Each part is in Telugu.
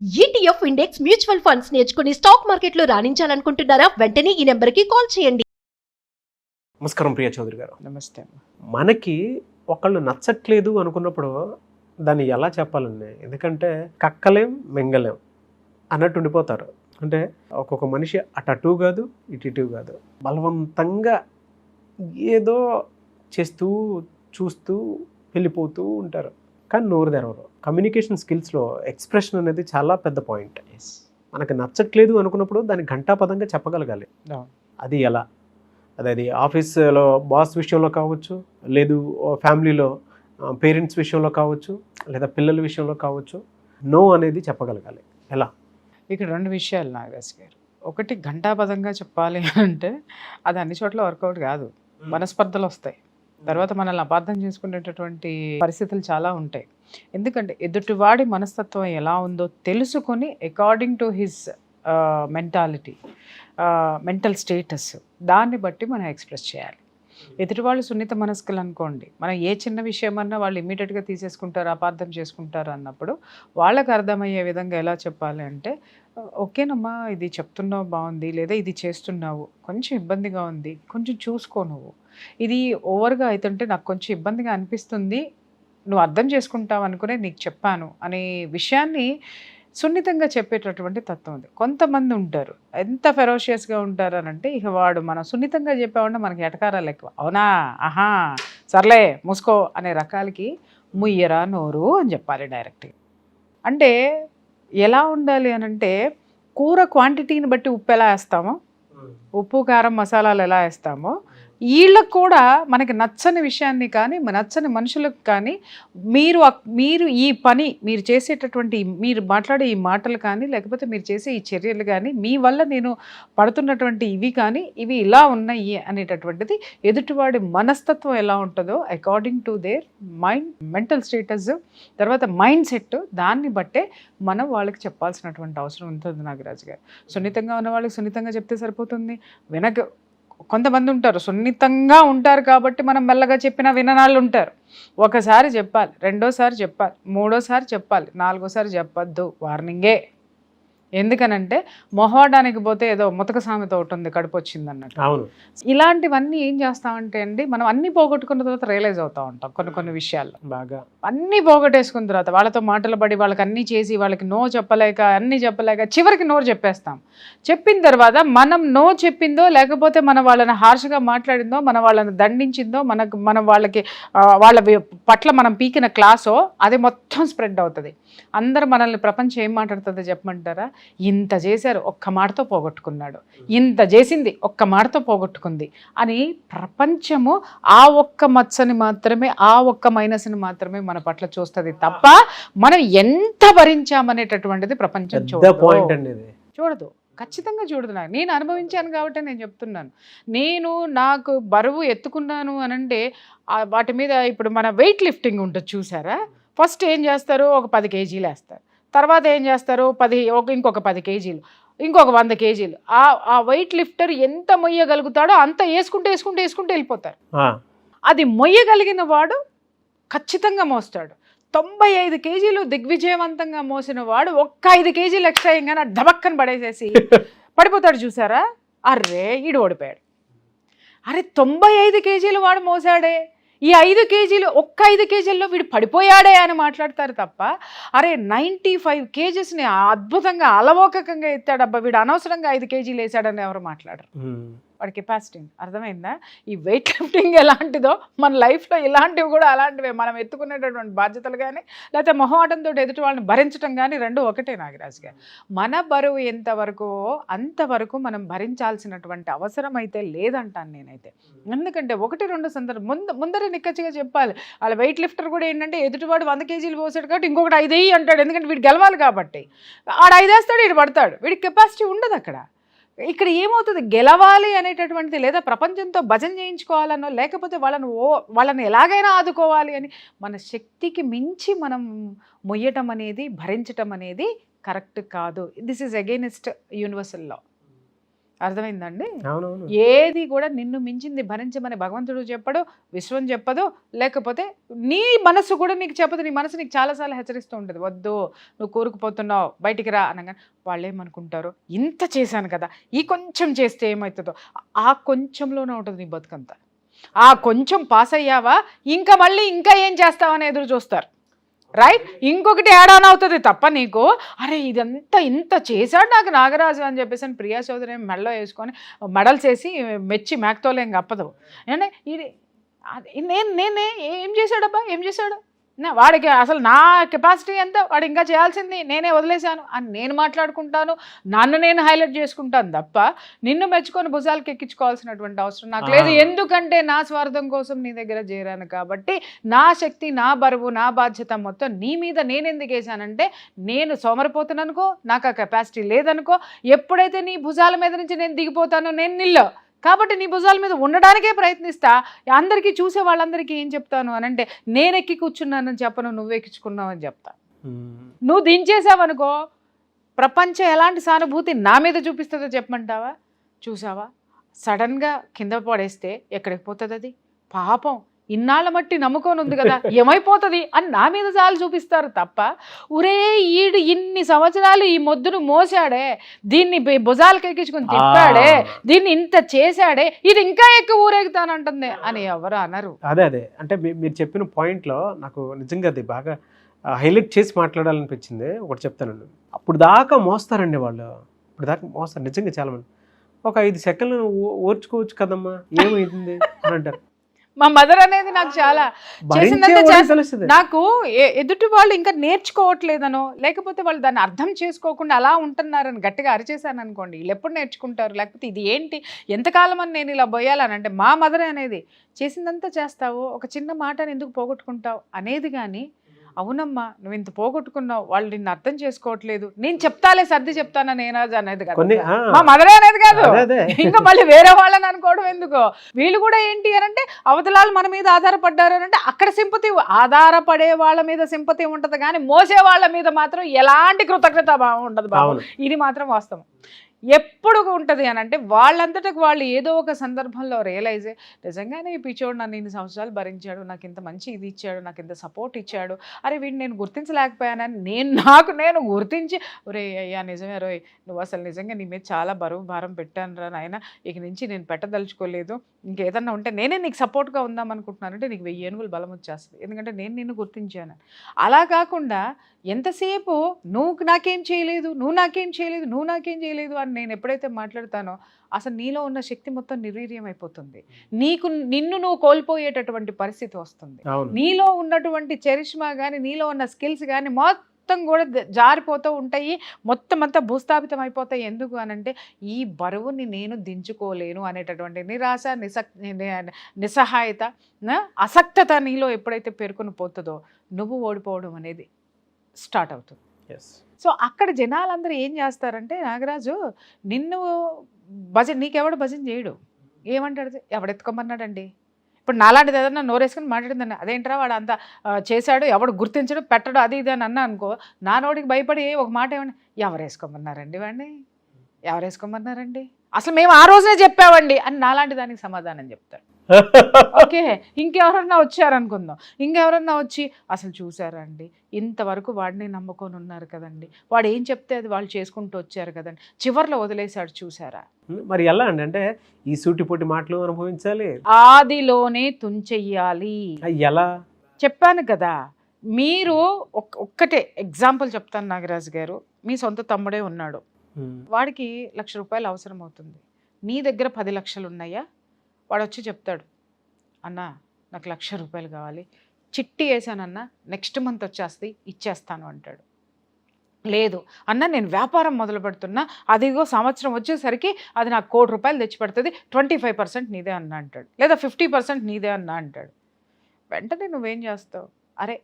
ETF ఇండెక్స్ మ్యూచువల్ ఫండ్స్ నేర్చుకుని స్టాక్ మార్కెట్లో రాణించాలనుకుంటున్నారా? వెంటనే ఈ నెంబర్కి కాల్ చేయండి. నమస్కారం ప్రియా చౌదరి గారు. నమస్తే. మనకి ఒకళ్ళు నచ్చట్లేదు అనుకున్నప్పుడు దాన్ని ఎలా చెప్పాలండి? ఎందుకంటే కక్కలేం మింగలేం అన్నట్టు ఉండిపోతారు. అంటే ఒక్కొక్క మనిషి అటు కాదు ఇటు కాదు, బలవంతంగా ఏదో చేస్తూ చూస్తూ వెళ్ళిపోతూ ఉంటారు. కానీ నోరు తెరవరు. కమ్యూనికేషన్ స్కిల్స్లో ఎక్స్ప్రెషన్ అనేది చాలా పెద్ద పాయింట్. మనకు నచ్చట్లేదు అనుకున్నప్పుడు దాన్ని ఘంటాపదంగా చెప్పగలగాలి. అది ఎలా? అది ఆఫీస్లో బాస్ విషయంలో కావచ్చు, లేదు ఫ్యామిలీలో పేరెంట్స్ విషయంలో కావచ్చు, లేదా పిల్లల విషయంలో కావచ్చు. నో అనేది చెప్పగలగాలి. ఎలా? ఇక్కడ రెండు విషయాలు నాగరాజ్ గారు. ఒకటి ఘంటాపదంగా చెప్పాలి అంటే అది అన్ని చోట్ల వర్కౌట్ కాదు. మనస్పర్ధలు వస్తాయి, తర్వాత మనల్ని అపార్థం చేసుకునేటటువంటి పరిస్థితులు చాలా ఉంటాయి. ఎందుకంటే ఎదుటివాడి మనస్తత్వం ఎలా ఉందో తెలుసుకొని according to his mentality, mental status, దాన్ని బట్టి మనం ఎక్స్ప్రెస్ చేయాలి. ఎదుటివాళ్ళు సున్నిత మనస్కులు అనుకోండి, మనం ఏ చిన్న విషయం అన్నా వాళ్ళు ఇమ్మీడియట్గా తీసేసుకుంటారు, అపార్థం చేసుకుంటారు. అన్నప్పుడు వాళ్ళకి అర్థమయ్యే విధంగా ఎలా చెప్పాలి అంటే, ఓకేనమ్మా ఇది చెప్తున్నావు బాగుంది, లేదా ఇది చేస్తున్నావు కొంచెం ఇబ్బందిగా ఉంది, కొంచెం చూసుకో, నువ్వు ఇది ఓవర్గా అవుతుంటే నాకు కొంచెం ఇబ్బందిగా అనిపిస్తుంది, నువ్వు అర్థం చేసుకుంటావు అనుకునే నీకు చెప్పాను అనే విషయాన్ని సున్నితంగా చెప్పేటటువంటి తత్వం ఉంది. కొంతమంది ఉంటారు ఎంత ఫెరోషియస్గా ఉంటారు అని అంటే, ఇక వాడు మనం సున్నితంగా చెప్పామంటే మనకి ఎటకారాలు ఎక్కువ. అవునా, ఆహా, సర్లే మూసుకో అనే రకాలకి ముయ్యరా నోరు అని చెప్పాలి డైరెక్ట్గా. అంటే ఎలా ఉండాలి అని అంటే, కూర క్వాంటిటీని బట్టి ఉప్పు ఎలా వేస్తామో, ఉప్పు కారం మసాలాలు ఎలా వేస్తామో, వీళ్ళకు కూడా మనకి నచ్చని విషయాన్ని కానీ నచ్చని మనుషులకు కానీ మీరు ఈ పని మీరు చేసేటటువంటి మీరు మాట్లాడే ఈ మాటలు కానీ, లేకపోతే మీరు చేసే ఈ చర్యలు కానీ, మీ వల్ల నేను పడుతున్నటువంటి ఇవి కానీ ఇవి ఇలా ఉన్నాయి అనేటటువంటిది ఎదుటివాడి మనస్తత్వం ఎలా ఉంటుందో according to their mind, mental status, తర్వాత మైండ్ సెట్, దాన్ని బట్టే మనం వాళ్ళకి చెప్పాల్సినటువంటి అవసరం ఉంటుంది నాగరాజు గారు. సున్నితంగా ఉన్న వాళ్ళకి సున్నితంగా చెప్తే సరిపోతుంది. కొంతమంది ఉంటారు సున్నితంగా ఉంటారు కాబట్టి మనం మెల్లగా చెప్పినా విననాళ్ళు ఉంటారు. ఒకసారి చెప్పాలి, రెండోసారి చెప్పాలి, మూడోసారి చెప్పాలి, నాలుగోసారి చెప్పద్దు, వార్నింగే. ఎందుకనంటే మొహవాడానికి పోతే ఏదో ముతక సామెత ఒకటి ఉంది, కడుపు వచ్చింది అన్నట్టు. అవును. ఇలాంటివన్నీ ఏం చేస్తామంటే అండి, మనం అన్నీ పోగొట్టుకున్న తర్వాత రియలైజ్ అవుతూ ఉంటాం కొన్ని విషయాల్లో. బాగా అన్నీ పోగొట్టేసుకున్న తర్వాత వాళ్ళతో మాటలు పడి వాళ్ళకి అన్నీ చేసి వాళ్ళకి నో చెప్పలేక అన్నీ చెప్పలేక చివరికి నోరు చెప్పేస్తాం. చెప్పిన తర్వాత మనం నో చెప్పిందో, లేకపోతే మనం వాళ్ళని హార్ష్గా మాట్లాడిందో, మనం వాళ్ళని దండించిందో, మనం వాళ్ళకి వాళ్ళ పట్ల మనం పీకిన క్లాసో అది మొత్తం స్ప్రెడ్ అవుతుంది. అందరూ మనల్ని ప్రపంచం ఏం మాట్లాడుతుందో చెప్పమంటారా? ఇంత చేశారు ఒక్క మాటతో పోగొట్టుకున్నాడు, ఇంత చేసింది ఒక్క మాటతో పోగొట్టుకుంది అని ప్రపంచము ఆ ఒక్క మచ్చని మాత్రమే, ఆ ఒక్క మైనస్ని మాత్రమే మన పట్ల చూస్తుంది తప్ప మనం ఎంత భరించామనేటటువంటిది ప్రపంచం చూడదు. ఖచ్చితంగా చూడదు. నేను అనుభవించాను కాబట్టి నేను చెప్తున్నాను. నాకు బరువు ఎత్తుకున్నాను అనంటే వాటి మీద ఇప్పుడు మన వెయిట్ లిఫ్టింగ్ ఉంటుంది చూసారా, ఫస్ట్ ఏం చేస్తారు, ఒక 10 కేజీలు వేస్తారు, తర్వాత ఏం చేస్తారు ఇంకొక 10 కేజీలు, ఇంకొక 100 కేజీలు. ఆ వెయిట్ లిఫ్టర్ ఎంత మొయ్యగలుగుతాడో అంత వేసుకుంటూ వెళ్ళిపోతారు. అది మొయ్యగలిగిన వాడు ఖచ్చితంగా మోస్తాడు. 95 కేజీలు దిగ్విజయవంతంగా మోసిన వాడు ఒక్క 5 కేజీలు ఎక్స్ట్రా అయ్యంగానే ధబక్కని పడేసేసి పడిపోతాడు చూసారా, అర్రే ఈడు ఓడిపోయాడు. అరే 95 కేజీలు వాడు మోసాడే, ఈ 5 కేజీలు ఒక్క 5 కేజీల్లో వీడు పడిపోయాడే అని మాట్లాడతారు తప్ప, అరే 95 కేజీస్ని అద్భుతంగా అలవోకకంగా ఎత్తాడబ్బా వీడు, అనవసరంగా 5 కేజీలు వేసాడని ఎవరు మాట్లాడరు. వాడి కెపాసిటీ అర్థమైందా? ఈ వెయిట్ లిఫ్టింగ్ ఎలాంటిదో మన లైఫ్లో ఇలాంటివి కూడా అలాంటివే. మనం ఎత్తుకునేటటువంటి బాధ్యతలు కానీ, లేకపోతే మొహమాటంతో ఎదుటి వాళ్ళని భరించడం కానీ రెండు ఒకటే నాగరాజు గారు. మన బరువు ఎంతవరకు అంతవరకు మనం భరించాల్సినటువంటి అవసరం అయితే లేదంటాను నేనైతే. ఎందుకంటే 1-2 సందర్భం ముందరే నిక్కచ్చిగా చెప్పాలి. వాళ్ళ వెయిట్ లిఫ్టర్ కూడా ఏంటంటే ఎదుటివాడు 100 కేజీలు పోసాడు కాబట్టి ఇంకొకటి 5 వేయి అంటాడు, ఎందుకంటే వీడు గెలవాలి కాబట్టి. ఆడ 5 వేస్తాడు, వీడు పడతాడు, వీడికి కెపాసిటీ ఉండదు అక్కడ. ఇక్కడ ఏమవుతుంది, గెలవాలి అనేటటువంటిది, లేదా ప్రపంచంతో భజన చేయించుకోవాలనో, లేకపోతే వాళ్ళని ఎలాగైనా ఆదుకోవాలి అని మన శక్తికి మించి మనం మొయ్యటం అనేది, భరించటం అనేది కరెక్ట్ కాదు. This is against universal law. అర్థమైందండి? అవునవును. ఏది కూడా నిన్ను మించింది భరించమని భగవంతుడు చెప్పడు, విశ్వం చెప్పదు, లేకపోతే నీ మనసు కూడా నీకు చెప్పదు. నీ మనసు నీకు చాలాసార్లు హెచ్చరిస్తూ ఉంటుంది, వద్దు నువ్వు కూరుకుపోతున్నావు బయటికి రా అనగా వాళ్ళు ఏమనుకుంటారు, ఇంత చేశాను కదా ఈ కొంచెం చేస్తే ఏమవుతుందో, ఆ కొంచెంలోనే ఉంటుంది నీ బతుకంతా. ఆ కొంచెం పాస్ అయ్యావా ఇంకా మళ్ళీ ఇంకా ఏం చేస్తావని ఎదురు చూస్తారు, రైట్? ఇంకొకటి యాడ్ ఆన్ అవుతుంది తప్ప నీకు అరే ఇదంతా ఇంత చేశాడు నాకు నాగరాజు అని చెప్పేసి అని ప్రియా చౌదరి మెడలో వేసుకొని మెడల్స్ వేసి మెచ్చి మేకతోలే ఇంక అప్పదు. అంటే ఇది నేనే ఏం చేశాడబ్బా, ఏం చేశాడు, వాడికి అసలు నా కెపాసిటీ ఎంత, వాడు ఇంకా చేయాల్సింది నేనే వదిలేశాను అని నేను మాట్లాడుకుంటాను, నన్ను నేను హైలైట్ చేసుకుంటాను తప్ప నిన్ను మెచ్చుకొని భుజాలకు ఎక్కించుకోవాల్సినటువంటి అవసరం నాకు లేదు. ఎందుకంటే నా స్వార్థం కోసం నీ దగ్గర చేరాను కాబట్టి నా శక్తి, నా బరువు, నా బాధ్యత మొత్తం నీ మీద నేను ఎందుకు వేసానంటే నేను సోమరిపోతున్నాను అనుకో, నాకు ఆ కెపాసిటీ లేదనుకో, ఎప్పుడైతే నీ భుజాల మీద నుంచి నేను దిగిపోతానో నేను నిల్లో కాబట్టి నీ భుజాల మీద ఉండడానికే ప్రయత్నిస్తా. అందరికీ చూసే వాళ్ళందరికీ ఏం చెప్తాను అని అంటే నేను ఎక్కి కూర్చున్నానని చెప్పను, నువ్వు ఎక్కించుకున్నావు అని చెప్తా. నువ్వు దించేసావనుకో ప్రపంచం ఎలాంటి సానుభూతి నా మీద చూపిస్తుందో చెప్పమంటావా? చూసావా సడన్గా కింద పడేస్తే ఎక్కడికి పోతుంది అది, పాపం ఇన్నాళ్ళ మట్టి నమ్ముకొని ఉంది కదా ఏమైపోతుంది అని నా మీద చాలు చూపిస్తారు తప్ప ఒరే ఈడు ఇన్ని సంవత్సరాలు ఈ మొద్దును మోసాడే, దీన్ని భుజాలకు ఎక్కించుకుని తిప్పాడే, దీన్ని ఇంత చేశాడే, ఇది ఇంకా ఎక్కువ ఊరేగుతానంటుంది అని ఎవరు అనరు. అదే అంటే మీరు చెప్పిన పాయింట్లో నాకు నిజంగా అది బాగా హైలైట్ చేసి మాట్లాడాలనిపించింది. ఒకటి చెప్తానండి, అప్పుడు దాకా మోస్తారండి వాళ్ళు, ఇప్పుడు దాకా మోస్తారు నిజంగా చాలామంది. ఒక 5 సెకండ్లు ఓర్చుకోవచ్చు కదమ్మా ఏమైంది అని అంటారు. మా మదర్ అనేది నాకు చాలా చేసిందంటే నాకు ఎదుటి వాళ్ళు ఇంకా నేర్చుకోవట్లేదనో లేకపోతే వాళ్ళు దాన్ని అర్థం చేసుకోకుండా అలా ఉంటున్నారని గట్టిగా అరిచేసాను అనుకోండి, వీళ్ళు ఎప్పుడు నేర్చుకుంటారు, లేకపోతే ఇది ఏంటి ఎంతకాలం అని నేను ఇలా పోయాలని అంటే మా మదర్ అనేది చేసిందంతా చేస్తావు, ఒక చిన్న మాటని ఎందుకు పోగొట్టుకుంటావు అనేది. కానీ అవునమ్మా నువ్వు ఇంత పోగొట్టుకున్నావు, వాళ్ళు నిన్ను అర్థం చేసుకోవట్లేదు, నేను చెప్తాలే సర్ది చెప్తానని ఏనాజ్ అనేది కాదు, మా మదరే అనేది కాదు, ఇంకా మళ్ళీ వేరే వాళ్ళని అనుకోవడం ఎందుకో. వీళ్ళు కూడా ఏంటి అని అంటే అవతలాలు మన మీద ఆధారపడ్డారు అని అంటే అక్కడ సింపతి, ఆధారపడే వాళ్ళ మీద సింపతి ఉంటది కానీ మోసే వాళ్ళ మీద మాత్రం ఎలాంటి కృతజ్ఞత ఉండదు బాబు. ఇది మాత్రం వాస్తవం. ఎప్పుడు ఉంటుంది అని అంటే వాళ్ళంతటకు వాళ్ళు ఏదో ఒక సందర్భంలో రియలైజ్ నిజంగానే ఈ పిచ్చోడు నన్ను ఇన్ని సంవత్సరాలు భరించాడు, నాకు ఇంత మంచి ఇది ఇచ్చాడు, నాకు ఇంత సపోర్ట్ ఇచ్చాడు, అరే వీడిని నేను గుర్తించలేకపోయానని నేను గుర్తించి ఒరే అయ్యా నిజమే రోయ్ నువ్వు అసలు నిజంగా నీ మీద చాలా బరువు భారం పెట్టాను రా నాయన, ఇక నుంచి నేను పెట్టదలుచుకోలేదు, ఇంకేదన్నా ఉంటే నేనే నీకు సపోర్ట్గా ఉందాం అనుకుంటున్నానంటే నీకు 1000 ఏనుగులు బలం వచ్చేస్తుంది, ఎందుకంటే నేను నిన్ను గుర్తించాను. అలా కాకుండా ఎంతసేపు నువ్వు నాకేం చేయలేదు, నువ్వు నాకేం చేయలేదు, నువ్వు నాకేం చేయలేదు అని నేను ఎప్పుడైతే మాట్లాడతానో అసలు నీలో ఉన్న శక్తి మొత్తం నిర్వీర్యం అయిపోతుంది, నిన్ను నువ్వు కోల్పోయేటటువంటి పరిస్థితి వస్తుంది, నీలో ఉన్నటువంటి చరిష్మా కానీ నీలో ఉన్న స్కిల్స్ కానీ మొత్తం కూడా జారిపోతూ ఉంటాయి, మొత్తం అంతా భూస్థాపితం అయిపోతాయి. ఎందుకు అనంటే ఈ బరువుని నేను దించుకోలేను అనేటటువంటి నిరాశ, నిస్సహాయత, అసక్తత నీలో ఎప్పుడైతే పేర్కొని పోతుందో నువ్వు ఓడిపోవడం అనేది స్టార్ట్ అవుతుంది. సో అక్కడ జనాలందరూ ఏం చేస్తారంటే నాగరాజు నిన్ను భజన నీకెవడు భజన చేయడు, ఏమంటాడు ఎవడెత్తుకోమన్నాడండి, ఇప్పుడు నాలాంటిది ఏదన్నా నోరేసుకుని మాట్లాడిందండి అదేంట్రా వాడు అంతా చేశాడు ఎవడు గుర్తించడు పెట్టడు అది ఇది అని అన్నా అనుకో, నా నోటికి భయపడి ఒక మాట ఏమన్నా ఎవరేసుకోమన్నారండి వాడిని, ఎవరేసుకోమన్నారండి అసలు మేము ఆ రోజునే చెప్పామండి అని నాలాంటి దానికి సమాధానం చెప్తాడు. ఓకే ఇంకెవరన్నా వచ్చారనుకుందాం, ఇంకెవరన్నా వచ్చి అసలు చూసారండి ఇంతవరకు వాడిని నమ్ముకొని ఉన్నారు కదండి, వాడు ఏం చెప్తే అది వాళ్ళు చేసుకుంటూ వచ్చారు కదండి, చివర్లో వదిలేశాడు చూసారా. మరి ఎలా అండి అంటే ఈ సూటిపోటి మాటలు అనుభవించాలి, ఆదిలోనే తుంచెయ్యాలి. ఎలా చెప్పాను కదా, మీరు ఒక్కటే ఎగ్జాంపుల్ చెప్తాను నాగరాజు గారు, మీ సొంత తమ్ముడే ఉన్నాడు, వాడికి 1,00,000 రూపాయలు అవసరం అవుతుంది, నీ దగ్గర 10 లక్షలు ఉన్నాయా, వాడు వచ్చి చెప్తాడు అన్న నాకు 1,00,000 రూపాయలు కావాలి, చిట్టి వేసానన్నా నెక్స్ట్ మంత్ వచ్చేస్తే ఇచ్చేస్తాను అంటాడు. లేదు అన్న నేను వ్యాపారం మొదలు పెడుతున్నా, అదిగో సంవత్సరం వచ్చేసరికి అది నాకు 1,00,00,000 రూపాయలు తెచ్చి పెడుతుంది, 25% నీదే అన్న అంటాడు, లేదా 50% నీదే అన్న అంటాడు. వెంటనే నువ్వేం చేస్తావు, అరే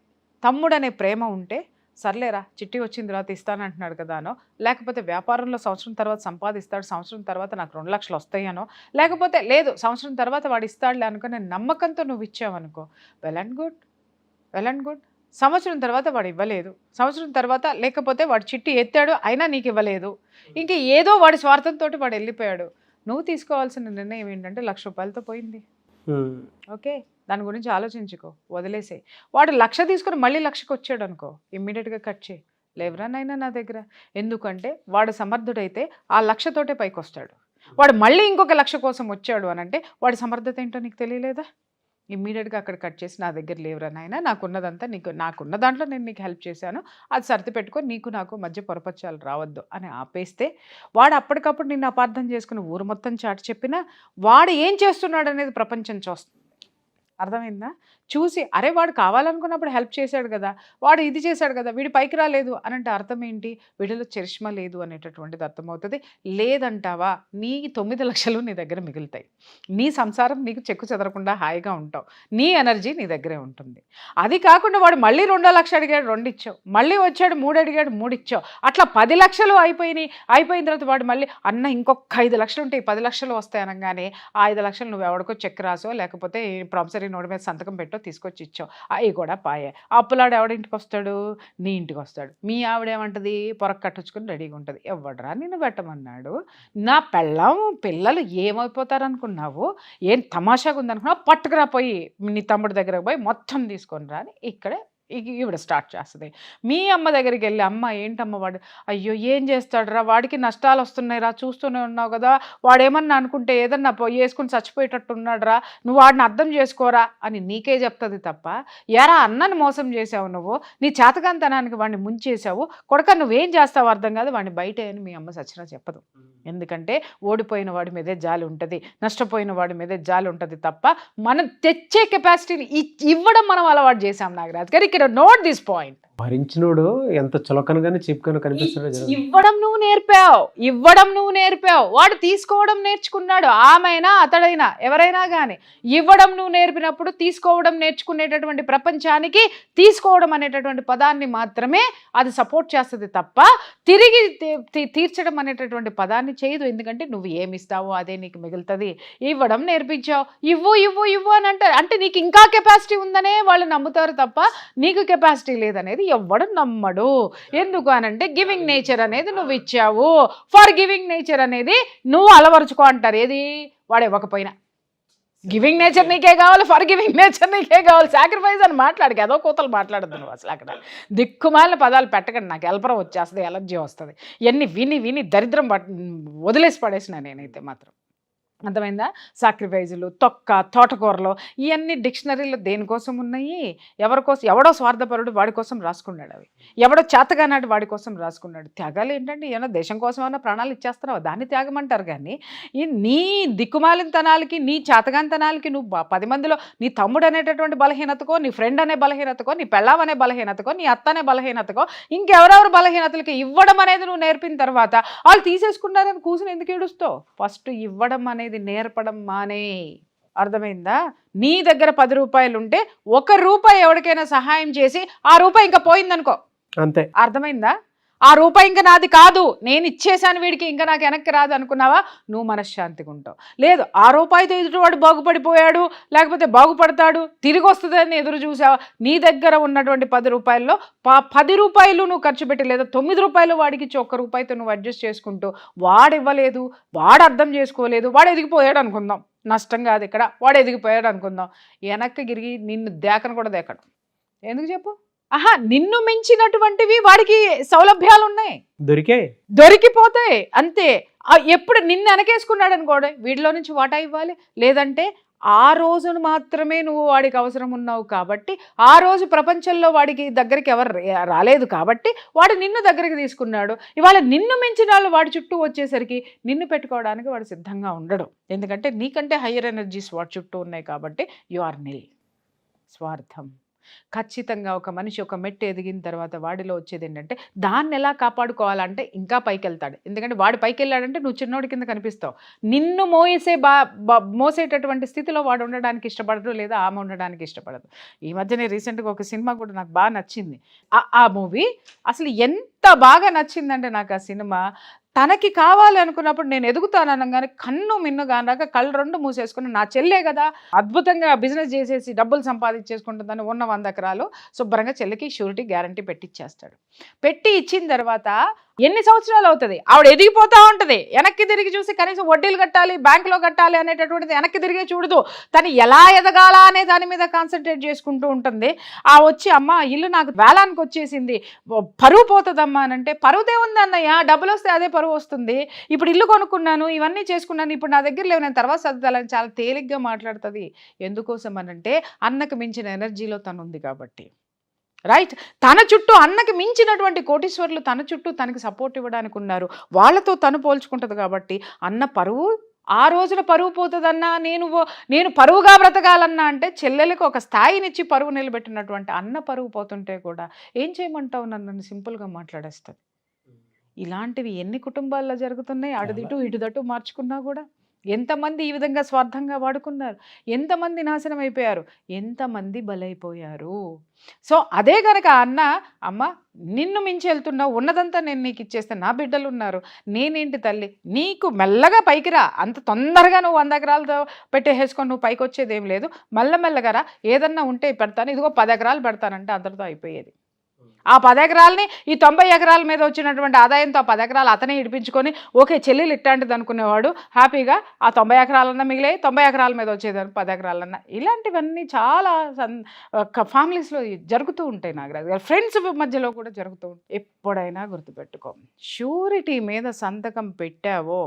తమ్ముడు అనే ప్రేమ ఉంటే సర్లేరా చిట్టి వచ్చిన తర్వాత ఇస్తానంటున్నాడు కదా అనో, లేకపోతే వ్యాపారంలో సంవత్సరం తర్వాత సంపాదిస్తాడు, సంవత్సరం తర్వాత నాకు 2 లక్షలు వస్తాయనో, లేకపోతే లేదు సంవత్సరం తర్వాత వాడు ఇస్తాడులే అనుకునే నమ్మకంతో నువ్వు ఇచ్చావనుకో, వెల్ అండ్ గుడ్. సంవత్సరం తర్వాత వాడు ఇవ్వలేదు, సంవత్సరం తర్వాత లేకపోతే వాడు చిట్టి ఎత్తాడు అయినా నీకు ఇవ్వలేదు, ఇంక ఏదో వాడి స్వార్థంతో వాడు వెళ్ళిపోయాడు, నువ్వు తీసుకోవాల్సిన నిర్ణయం ఏంటంటే 1,00,000 రూపాయలతో పోయింది. ఓకే, దాని గురించి ఆలోచించుకో, వదిలేసే. వాడు 1,00,000 తీసుకుని మళ్ళీ 1,00,000కి వచ్చాడు అనుకో, ఇమ్మీడియట్గా కట్ చేయి. లేవరా నైనా నా దగ్గర, ఎందుకంటే వాడు సమర్థుడైతే ఆ 1,00,000 తోటే పైకి వస్తాడు. వాడు మళ్ళీ ఇంకొక 1,00,000 కోసం వచ్చాడు అని అంటే వాడి సమర్థత ఏంటో నీకు తెలియలేదా? ఇమ్మీడియట్గా అక్కడ కట్ చేసి నా దగ్గర లేవరా నాయనా, నాకున్నదంతా నాకున్న దాంట్లో నేను నీకు హెల్ప్ చేశాను, అది సర్ది పెట్టుకో, నీకు నాకు మధ్య పొరపచ్చాలు రావద్దు అని ఆపేస్తే వాడు అప్పటికప్పుడు నిన్ను అపార్థం చేసుకుని ఊరు మొత్తం చాటి చెప్పినా వాడు ఏం చేస్తున్నాడు అనేది ప్రపంచం చూస్తుంది. అర్థమైందా? చూసి అరే వాడు కావాలనుకున్నప్పుడు హెల్ప్ చేశాడు కదా, వాడు ఇది చేశాడు కదా, వీడి పైకి రాలేదు అని అంటే అర్థం ఏంటి? వీడిలో చరిష్మా లేదు అనేటటువంటిది అర్థమవుతుంది. లేదంటావా, నీ 9,00,000 నీ దగ్గర మిగులుతాయి, నీ సంసారం నీకు చెక్కు చెదరకుండా హాయిగా ఉంటావు, నీ ఎనర్జీ నీ దగ్గరే ఉంటుంది. అది కాకుండా వాడు మళ్ళీ 2,00,000 అడిగాడు, 2 ఇచ్చావు, మళ్ళీ వచ్చాడు 3 అడిగాడు, 3 ఇచ్చావు, అట్లా 10,00,000 అయిపోయిన తర్వాత వాడు మళ్ళీ అన్న ఇంకొక 5,00,000 ఉంటాయి, 10,00,000 వస్తాయి అనగానే ఆ 5,00,000 నువ్వు ఎవడికో చెక్ రాసో లేకపోతే ప్రామిసరీ నోటి మీద సంతకం పెట్టో తీసుకొచ్చి ఇచ్చావు, అవి కూడా పాయే. అప్పులాడు ఎవడింటికి వస్తాడు? నీ ఇంటికి వస్తాడు. మీ ఆవిడేమంటది? పొరక కట్టుకుని రెడీగా ఉంటుంది. ఎవడరా నిన్ను పెట్టమన్నాడు? నా పెళ్ళం పిల్లలు ఏమైపోతారు అనుకున్నావు? ఏం తమాషాగా ఉందనుకున్నావు? పట్టుకురా పోయి నీ తమ్ముడి దగ్గరకు పోయి మొత్తం తీసుకొని రా అని ఇక్కడే ఈవిడ స్టార్ట్ చేస్తుంది. మీ అమ్మ దగ్గరికి వెళ్ళి, అమ్మ ఏంటమ్మ వాడు, అయ్యో ఏం చేస్తాడురా, వాడికి నష్టాలు వస్తున్నాయి రా, చూస్తూనే ఉన్నావు కదా, వాడేమన్నా అనుకుంటే ఏదన్నా వేసుకుని చచ్చిపోయేటట్టు ఉన్నాడురా, నువ్వు వాడిని అర్థం చేసుకోరా అని నీకే చెప్తుంది తప్ప, ఎరా అన్నని మోసం చేసావు నువ్వు, నీ చేతకాంతనానికి వాడిని ముంచేసావు, కొడక నువ్వేం చేస్తావు అర్థం కాదు, వాడిని బయట అని మీ అమ్మ సచ్చినా చెప్పదు. ఎందుకంటే ఓడిపోయిన వాడి మీదే జాలి ఉంటుంది, నష్టపోయిన వాడి మీదే జాలి ఉంటుంది తప్ప మనం తెచ్చే కెపాసిటీని ఇవ్వడం మనం అలవాటు చేసాం. నాగరాజ్ గారు ఇక్కడ నోట్ దిస్ పాయింట్. భరించినోడు ఎంత చులకనగానే చీప్గానే కనిపిస్తున్నాడు. ఇవ్వడం నువ్వు నేర్పావు, వాడు తీసుకోవడం నేర్చుకున్నాడు. ఆమెనా అతడైనా ఎవరైనా కానీ ఇవ్వడం నువ్వు నేర్పినప్పుడు తీసుకోవడం నేర్చుకునేటటువంటి ప్రపంచానికి తీసుకోవడం అనేటటువంటి పదాన్ని మాత్రమే అది సపోర్ట్ చేస్తుంది తప్ప తిరిగి తీర్చడం అనేటటువంటి పదాన్ని చేయదు. ఎందుకంటే నువ్వు ఏమిస్తావో అదే నీకు మిగులుతుంది. ఇవ్వడం నేర్పించావు, ఇవ్వు అని అంటే నీకు ఇంకా కెపాసిటీ ఉందనే వాళ్ళు నమ్ముతారు తప్ప నీకు కెపాసిటీ లేదనేది ఎవ్వడు నమ్మడు. ఎందుకు అనంటే గివింగ్ నేచర్ అనేది నువ్వు ఇచ్చావు. ఫర్ గివింగ్ నేచర్ అనేది నువ్వు అలవరుచుకో అంటారు. ఏది వాడు ఇవ్వకపోయినా గివింగ్ నేచర్ నీకే కావాలి, ఫర్ గివింగ్ నేచర్ నీకే కావాలి. సాక్రిఫైస్ అని మాట్లాడికి ఏదో కూతలు మాట్లాడద్దు నువ్వు అసలు. అక్కడ దిక్కుమాలిన పదాలు పెట్టకండి, నాకు ఎల్పరం వచ్చేస్తుంది, ఎలర్జీ వస్తుంది. ఇవన్నీ విని దరిద్రం వదిలేసి పడేసిన నేనైతే మాత్రం. అర్థమైందా? సాక్రిఫైజులు, తోటకూరలు ఇవన్నీ డిక్షనరీలో దేనికోసం ఉన్నాయి? ఎవరికోసం? ఎవడో స్వార్థపరుడు వాడి కోసం రాసుకున్నాడు, అవి ఎవడో చేతగానాడు వాడి కోసం రాసుకున్నాడు. త్యాగాలు ఏంటంటే ఏమన్నా దేశం కోసం ఏమన్నా ప్రాణాలు ఇచ్చేస్తున్నావు, దాన్ని త్యాగం అంటారు. కానీ నీ దిక్కుమాలినతనాలకి, నీ చేతగానితనాలకి నువ్వు 10 మందిలో నీ తమ్ముడు అనేటటువంటి బలహీనతకో, నీ ఫ్రెండ్ అనే బలహీనతకో, నీ పెళ్ళాం అనే బలహీనతకో, నీ అత్త అనే బలహీనతకో, ఇంకెవరెవరు బలహీనతలకి ఇవ్వడం అనేది నువ్వు నేర్పిన తర్వాత వాళ్ళు తీసేసుకున్నారని కూర్చుని ఎందుకు ఏడుస్తావు? ఫస్ట్ ఇవ్వడం అనేది నేర్పడం మానే. అర్థమైందా? నీ దగ్గర 10 రూపాయలు ఉంటే 1 రూపాయి ఎవరికైనా సహాయం చేసి ఆ రూపాయి ఇంకా పోయిందనుకో, అంతే. అర్థమైందా? ఆ రూపాయి ఇంకా నాది కాదు, నేను ఇచ్చేసాను వీడికి, ఇంకా నాకు వెనక్కి రాదు అనుకున్నావా, నువ్వు మనశ్శాంతిగా ఉంటావు. లేదు, ఆ రూపాయితో ఎదుటివాడు బాగుపడిపోయాడు, లేకపోతే బాగుపడతాడు, తిరిగి వస్తుందని ఎదురు చూసావా, నీ దగ్గర ఉన్నటువంటి 10 రూపాయల్లో 10 రూపాయలు నువ్వు ఖర్చు పెట్టి, లేదా 9 రూపాయలు వాడికి ఇచ్చి 1 రూపాయితో నువ్వు అడ్జస్ట్ చేసుకుంటూ, వాడు ఇవ్వలేదు, వాడు అర్థం చేసుకోలేదు, వాడు ఎదిగిపోయాడు అనుకుందాం, నష్టం కాదు ఇక్కడ, వాడు ఎదిగిపోయాడు అనుకుందాం, వెనక్కి గిరిగి నిన్ను దేకను కూడా దేకడు. ఎందుకు చెప్పు? నిన్ను మించినటువంటివి వాడికి సౌలభ్యాలు ఉన్నాయి, దొరికిపోతాయి అంతే. ఎప్పుడు నిన్ను వెనకేసుకున్నాడు అనుకోండి, వీడిలో నుంచి వాటా ఇవ్వాలి. లేదంటే ఆ రోజును మాత్రమే నువ్వు వాడికి అవసరం ఉన్నావు కాబట్టి, ఆ రోజు ప్రపంచంలో వాడికి దగ్గరికి ఎవరు రాలేదు కాబట్టి వాడు నిన్ను దగ్గరికి తీసుకున్నాడు. ఇవాళ నిన్ను మించిన వాళ్ళు వాడి చుట్టూ వచ్చేసరికి నిన్ను పెట్టుకోవడానికి వాడు సిద్ధంగా ఉండడు. ఎందుకంటే నీకంటే హయ్యర్ ఎనర్జీస్ వాడి చుట్టూ ఉన్నాయి కాబట్టి యు ఆర్ నిల్. స్వార్థం. ఖచ్చితంగా ఒక మనిషి ఒక మెట్టు ఎదిగిన తర్వాత వాడిలో వచ్చేది ఏంటంటే, దాన్ని ఎలా కాపాడుకోవాలంటే ఇంకా పైకి వెళ్తాడు. ఎందుకంటే వాడు పైకి వెళ్ళాడంటే నువ్వు చిన్నోడి కింద కనిపిస్తావు. నిన్ను మోసేటటువంటి స్థితిలో వాడు ఉండడానికి ఇష్టపడదు, లేదా ఆమె ఉండడానికి ఇష్టపడదు. ఈ మధ్యనే రీసెంట్గా ఒక సినిమా కూడా నాకు బాగా నచ్చింది. ఆ మూవీ అసలు ఎంత బాగా నచ్చిందంటే నాకు ఆ సినిమా, తనకి కావాలి అనుకున్నప్పుడు నేను ఎదుగుతాను అనగానే కన్ను మిన్ను కానరాక కళ్ళు 2 మూసేసుకుని, నా చెల్లే కదా అద్భుతంగా బిజినెస్ చేసేసి డబ్బులు సంపాదించేసుకుంటుందని ఉన్న 100 ఎకరాలు శుభ్రంగా చెల్లికి షూరిటీ గ్యారంటీ పెట్టిచ్చేస్తాడు. పెట్టి ఇచ్చిన తర్వాత ఎన్ని సంవత్సరాలు అవుతుంది? ఆవిడ ఎదిగిపోతూ ఉంటుంది, వెనక్కి తిరిగి చూసి కనీసం వడ్డీలు కట్టాలి, బ్యాంకులో కట్టాలి అనేటటువంటిది వెనక్కి తిరిగే చూడదు. తను ఎలా ఎదగాల అనే దాని మీద కాన్సన్ట్రేట్ చేసుకుంటూ ఉంటుంది. ఆ వచ్చి అమ్మ ఇల్లు నాకు వేలానికి వచ్చేసింది, పరువు పోతుందమ్మా అని అంటే, పరువుదే ఉంది అన్నయ్య, డబ్బులు వస్తే అదే పరువు వస్తుంది, ఇప్పుడు ఇల్లు కొనుక్కున్నాను, ఇవన్నీ చేసుకున్నాను, ఇప్పుడు నా దగ్గర లేవు, నేను తర్వాత చదువుతాలని చాలా తేలిగ్గా మాట్లాడుతుంది. ఎందుకోసం అనంటే అన్నకు మించిన ఎనర్జీలో తను ఉంది కాబట్టి. రైట్, తన చుట్టూ అన్నకి మించినటువంటి కోటీశ్వర్లు తన చుట్టూ తనకి సపోర్ట్ ఇవ్వడానికి ఉన్నారు, వాళ్ళతో తను పోల్చుకుంటుంది కాబట్టి అన్న పరువు ఆ రోజున పరువు పోతుందన్నా, నేను పరువుగా బ్రతకాలన్నా అంటే చెల్లెలకు ఒక స్థాయినిచ్చి పరువు నిలబెట్టినటువంటి అన్న పరువు పోతుంటే కూడా ఏం చేయమంటావు నన్ను సింపుల్గా మాట్లాడేస్తుంది. ఇలాంటివి ఎన్ని కుటుంబాల్లో జరుగుతున్నాయి, అటుదిటు ఇటుదటు మార్చుకున్నా కూడా. ఎంతమంది ఈ విధంగా స్వార్థంగా వాడుకున్నారు, ఎంతమంది నాశనం అయిపోయారు, ఎంతమంది బలైపోయారు. సో అదే కనుక అన్న, అమ్మ నిన్ను మించి వెళ్తున్నావు, ఉన్నదంతా నేను నీకు ఇచ్చేస్తే నా బిడ్డలు ఉన్నారు, నేనేంటి తల్లి, నీకు మెల్లగా పైకి రా, అంత తొందరగా నువ్వు 100 ఎకరాలతో పెట్టేసుకొని నువ్వు పైకి వచ్చేది ఏం లేదు, మెల్లమెల్లగా రా, ఏదన్నా ఉంటే పెడతాను, ఇదిగో 10 ఎకరాలు పెడతానంటే అందరితో అయిపోయేది. ఆ 10 ఎకరాలని ఈ 90 ఎకరాల మీద వచ్చినటువంటి ఆదాయంతో ఆ 10 ఎకరాలు అతనే ఇడిపించుకొని ఓకే చెల్లెలు ఇట్లాంటిది అనుకునేవాడు, హ్యాపీగా ఆ 90 ఎకరాలన్నా మిగిలే, 90 ఎకరాల మీద వచ్చేదాన్ని 10 ఎకరాలన్నా. ఇలాంటివన్నీ చాలా ఫ్యామిలీస్లో జరుగుతూ ఉంటాయి నాగరాజు గారు, ఫ్రెండ్స్ మధ్యలో కూడా జరుగుతూ ఉంటాయి. ఎప్పుడైనా గుర్తుపెట్టుకో, షూరిటీ మీద సంతకం పెట్టావో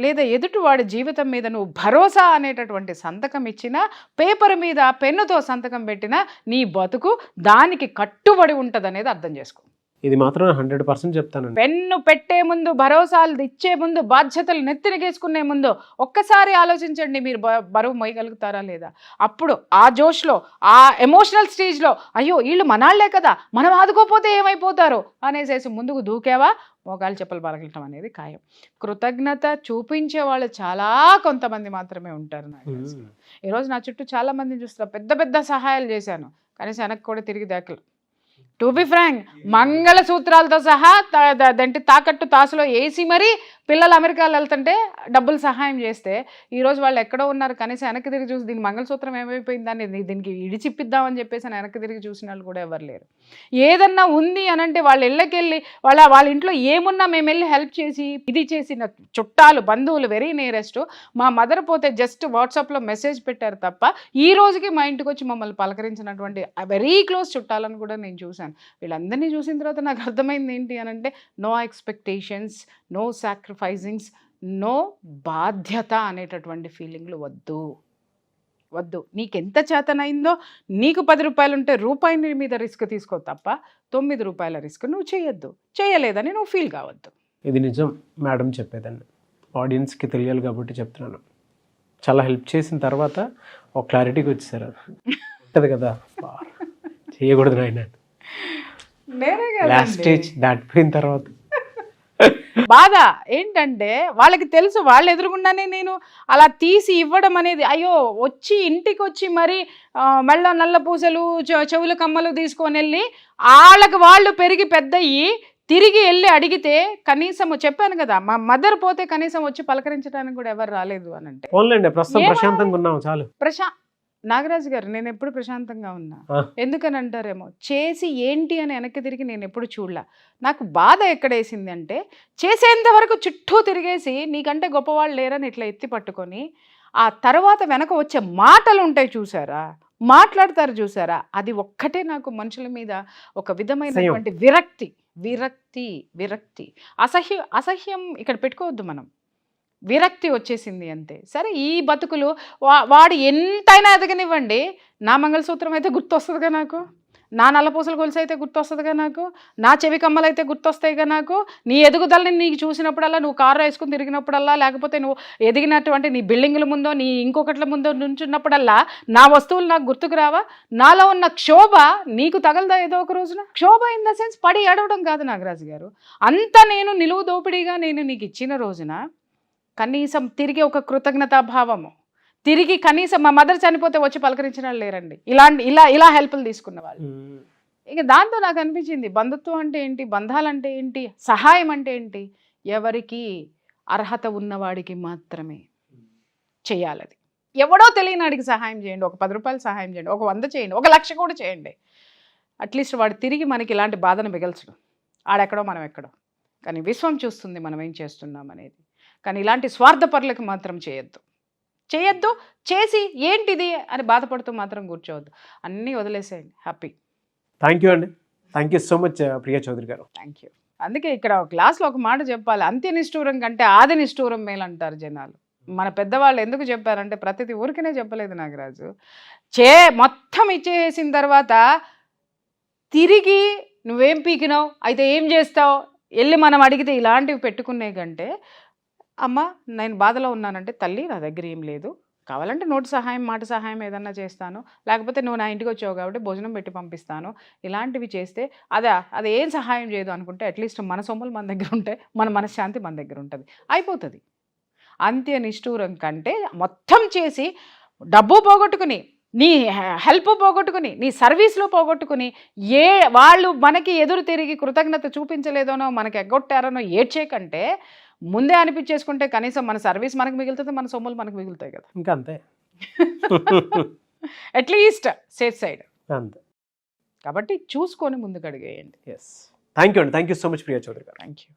లేదా ఎదుటివాడి జీవితం మీద నువ్వు భరోసా అనేటటువంటి సంతకం ఇచ్చినా, పేపర్ మీద పెన్నుతో సంతకం పెట్టినా నీ బతుకు దానికి కట్టుబడి ఉంటుంది అనేది అర్థం చేసుకో. ఇది మాత్రం 100% చెప్తానండి. పెన్ను పెట్టే ముందు, భరోసాలు ఇచ్చే ముందు, బాధ్యతలు నెత్తినగేసుకునే ముందు ఒక్కసారి ఆలోచించండి, మీరు బరువు మోయగలుగుతారా లేదా. అప్పుడు ఆ జోష్లో, ఆ ఎమోషనల్ స్టేజ్లో అయ్యో వీళ్ళు మనాళ్లే కదా, మనం ఆదుకోపోతే ఏమైపోతారో అనేసేసి ముందుకు దూకేవా, మోకాలు చెప్పలు పలకటం అనేది ఖాయం. కృతజ్ఞత చూపించే వాళ్ళు చాలా కొంతమంది మాత్రమే ఉంటారు. నాకు ఈరోజు నా చుట్టూ చాలా మందిని చూస్తున్నా, పెద్ద పెద్ద సహాయాలు చేశాను, కనీసం వెనక్కి కూడా తిరిగి దాఖలు. టు బి ఫ్రాంక్, మంగళసూత్రాలతో సహా తాకట్టు తాసులో వేసి మరీ పిల్లలు అమెరికాలో వెళ్తుంటే డబ్బులు సహాయం చేస్తే ఈరోజు వాళ్ళు ఎక్కడో ఉన్నారు, కనీసం వెనక్కి తిరిగి చూసి దీని మంగళసూత్రం ఏమైపోయిందని దీనికి ఇడిచిప్పిద్దామని చెప్పేసి వెనక్కి తిరిగి చూసిన వాళ్ళు కూడా ఎవరు లేరు. ఏదన్నా ఉంది అని అంటే వాళ్ళ ఇళ్ళకెళ్ళి వాళ్ళ ఇంట్లో ఏమున్నా మేము వెళ్ళి హెల్ప్ చేసి ఇది చేసిన చుట్టాలు, బంధువులు, వెరీ నియరెస్ట్. మా మదర్ పోతే జస్ట్ వాట్సాప్లో మెసేజ్ పెట్టారు తప్ప ఈ రోజుకి మా ఇంటికి వచ్చి మమ్మల్ని పలకరించినటువంటి వెరీ క్లోజ్ చుట్టాలను కూడా నేను చూశాను. వీళ్ళందరినీ చూసిన తర్వాత నాకు అర్థమైంది ఏంటి అని అంటే, నో ఎక్స్పెక్టేషన్స్, నో సాక్రిఫైజింగ్స్, నో బాధ్యత అనేటటువంటి ఫీలింగ్లు వద్దు. నీకెంత చేతనైందో, నీకు 10 రూపాయలు ఉంటే రూపాయి మీద రిస్క్ తీసుకో తప్ప 9 రూపాయల రిస్క్ నువ్వు చేయొద్దు, చేయలేదని నువ్వు ఫీల్ కావద్దు. ఇది నిజం మేడం చెప్పేదాన్ని, ఆడియన్స్కి తెలియాలి కాబట్టి చెప్తున్నాను. చాలా హెల్ప్ చేసిన తర్వాత ఒక క్లారిటీకి వచ్చేసారు, ఉంటుంది కదా చేయకూడదు నాయన, లాస్ట్ స్టేజ్ దాటిపోయిన తర్వాత బాధ ఏంటంటే వాళ్ళకి తెలుసు, వాళ్ళు ఎదురుగుండానే నేను అలా తీసి ఇవ్వడం అనేది, అయ్యో వచ్చి ఇంటికి వచ్చి మరి మెళ్ళ నల్ల పూసలు, చెవుల కమ్మలు తీసుకొని వెళ్ళి వాళ్ళకి వాళ్ళు పెరిగి పెద్దయ్యి తిరిగి వెళ్ళి అడిగితే కనీసం, చెప్పాను కదా మా మదర్ పోతే కనీసం వచ్చి పలకరించడానికి కూడా ఎవరు రాలేదు అని అంటే, ప్రశాంతంగా ఉన్నాం చాలు. నాగరాజు గారు, నేను ఎప్పుడు ప్రశాంతంగా ఉన్నా, ఎందుకని అంటారేమో, చేసి ఏంటి అని వెనక్కి తిరిగి నేను ఎప్పుడు చూడలా. నాకు బాధ ఎక్కడేసింది అంటే, చేసేంత వరకు చుట్టూ తిరిగేసి నీకంటే గొప్పవాళ్ళు లేరని ఇట్లా ఎత్తి పట్టుకొని ఆ తర్వాత వెనక వచ్చే మాటలు ఉంటాయి చూసారా, మాట్లాడతారు చూసారా, అది ఒక్కటే నాకు మనుషుల మీద ఒక విధమైనటువంటి విరక్తి, అసహ్యం ఇక్కడ పెట్టుకోవద్దు మనం, విరక్తి వచ్చేసింది అంతే. సరే ఈ బతుకులు వాడు ఎంతైనా ఎదగనివ్వండి, నా మంగళసూత్రం అయితే గుర్తొస్తుందిగా నాకు, నా నల్లపూసల గొలుసు అయితే గుర్తొస్తుందిగా నాకు, నా చెవి కమ్మలు అయితే గుర్తొస్తాయిగా నాకు, నీ ఎదుగుదలని నీకు చూసినప్పుడల్లా, నువ్వు కారు వేసుకుని తిరిగినప్పుడల్లా, లేకపోతే నువ్వు ఎదిగినటువంటి నీ బిల్డింగుల ముందో నీ ఇంకొకట్ల ముందో నుంచున్నప్పుడల్లా నా వస్తువులు నాకు గుర్తుకు రావా? నాలో ఉన్న క్షోభ నీకు తగలదా ఏదో ఒక రోజున? క్షోభ ఇన్ ద సెన్స్ పడి ఏడవడం కాదు నాగరాజు గారు, అంత నేను నిలువు దోపిడీగా నేను నీకు ఇచ్చిన రోజున కనీసం తిరిగి ఒక కృతజ్ఞతాభావము, తిరిగి కనీసం మా మదర్ చనిపోతే వచ్చి పలకరించిన వాళ్ళు లేరండి, ఇలా హెల్ప్లు తీసుకున్న వాళ్ళు. ఇక దాంతో నాకు అనిపించింది, బంధుత్వం అంటే ఏంటి, బంధాలంటే ఏంటి, సహాయం అంటే ఏంటి, ఎవరికి అర్హత ఉన్నవాడికి మాత్రమే చేయాలది. ఎవడో తెలియని వాడికి సహాయం చేయండి, ఒక 10 రూపాయలు సహాయం చేయండి, ఒక 100 చేయండి, 1 లక్ష కూడా చేయండి. అట్లీస్ట్ వాడు తిరిగి మనకి ఇలాంటి బాధను మిగల్చడం, ఆడెక్కడో మనం ఎక్కడో. కానీ విశ్వం చూస్తుంది మనం ఏం చేస్తున్నాం అనేది. కానీ ఇలాంటి స్వార్థపరులకు మాత్రం చేయొద్దు. చేసి ఏంటిది అని బాధపడుతూ మాత్రం కూర్చోవద్దు. అన్నీ వదిలేసేయండి, హ్యాపీ. థ్యాంక్ యూ అండి. Thank you so much Priya Chaudhary garu. Thank you. అందుకే ఇక్కడ క్లాస్లో ఒక మాట చెప్పాలి, అంత్య నిష్ఠూరం కంటే ఆది నిష్ఠూరం మేలంటారు జనాలు. మన పెద్దవాళ్ళు ఎందుకు చెప్పారంటే ప్రతిదీ ఊరికనే చెప్పలేదు నాగరాజు. మొత్తం ఇచ్చేసిన తర్వాత తిరిగి నువ్వేం పీకినావు, అయితే ఏం చేస్తావు వెళ్ళి మనం అడిగితే ఇలాంటివి పెట్టుకునే కంటే, అమ్మ నేను బాధలో ఉన్నానంటే తల్లి నా దగ్గర ఏం లేదు, కావాలంటే నోటి సహాయం మాట సహాయం ఏదన్నా చేస్తాను, లేకపోతే నువ్వు నా ఇంటికి వచ్చావు కాబట్టి భోజనం పెట్టి పంపిస్తాను, ఇలాంటివి చేస్తే అది ఏం సహాయం చేయదు అనుకుంటే అట్లీస్ట్ మన సొమ్ములు మన దగ్గర ఉంటే మన మనశ్శాంతి మన దగ్గర ఉంటుంది, అయిపోతుంది. అంత్య నిష్ఠూరం కంటే మొత్తం చేసి డబ్బు పోగొట్టుకుని, నీ హెల్ప్ పోగొట్టుకుని, నీ సర్వీస్లో పోగొట్టుకుని, వాళ్ళు మనకి ఎదురు తిరిగి కృతజ్ఞత చూపించలేదనో మనకి ఎగ్గొట్టారనో ఏడ్చే కంటే ముందే అనిపించేసుకుంటే కనీసం మన సర్వీస్ మనకు మిగులుతుంది, మన సొమ్ములు మనకు మిగులుతాయి కదా. ఇంకా అంతే. అట్లీస్ట్ సేఫ్ సైడ్ అంతే. కాబట్టి చూసుకొని ముందుకు అడిగేయండి. ఎస్. థ్యాంక్ యూ అండి. Thank you so much Priya Chaudhary garu. Thank you.